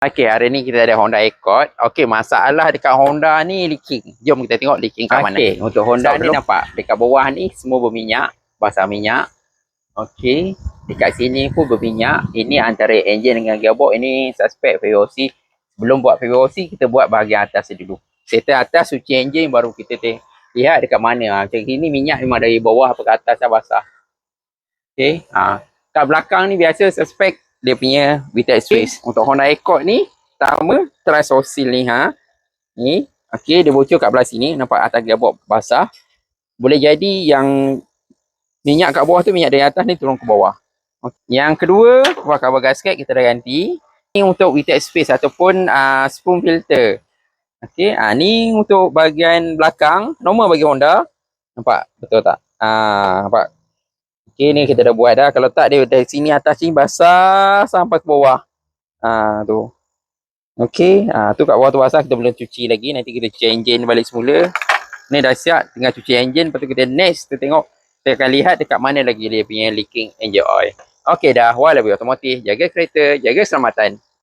Okey, hari ni kita ada Honda Accord. Okey, masalah dekat Honda ni leaking. Jom kita tengok leaking kat mana. Okey, untuk Honda ni nampak dekat bawah ni semua berminyak, basah minyak. Okey, dekat sini pun berminyak. Ini antara enjin dengan gearbox, ini suspek VOC. Sebelum buat VOC, kita buat bahagian atas dulu. Settle atas, suci enjin, baru kita lihat dekat mana. Macam ini minyak memang dari bawah ke atas dah basah. Okey, kat belakang ni biasa suspek dia punya VTEC space. Untuk Honda Accord ni, pertama trisosil ni ni, okey, dia bocor kat belah sini, nampak atas gearbox basah. Boleh jadi yang minyak kat bawah tu, minyak dari atas ni turun ke bawah. Yang kedua, cover gasket kita dah ganti. Ni untuk VTEC space ataupun spoon filter. Okey, ni untuk bahagian belakang, normal bagi Honda. Nampak betul tak? Nampak. Okey, ni kita dah buat dah. Kalau tak, dia dari sini atas ni basah sampai ke bawah. Tu. Okey, tu kat bawah tu basah, kita belum cuci lagi. Nanti kita cuci enjin balik semula. Ni dah siap, tinggal cuci enjin. Lepas tu kita next, kita tengok. Kita akan lihat dekat mana lagi dia punya leaking engine oil. Okey dah, Walabi Automotive. Jaga kereta, jaga keselamatan.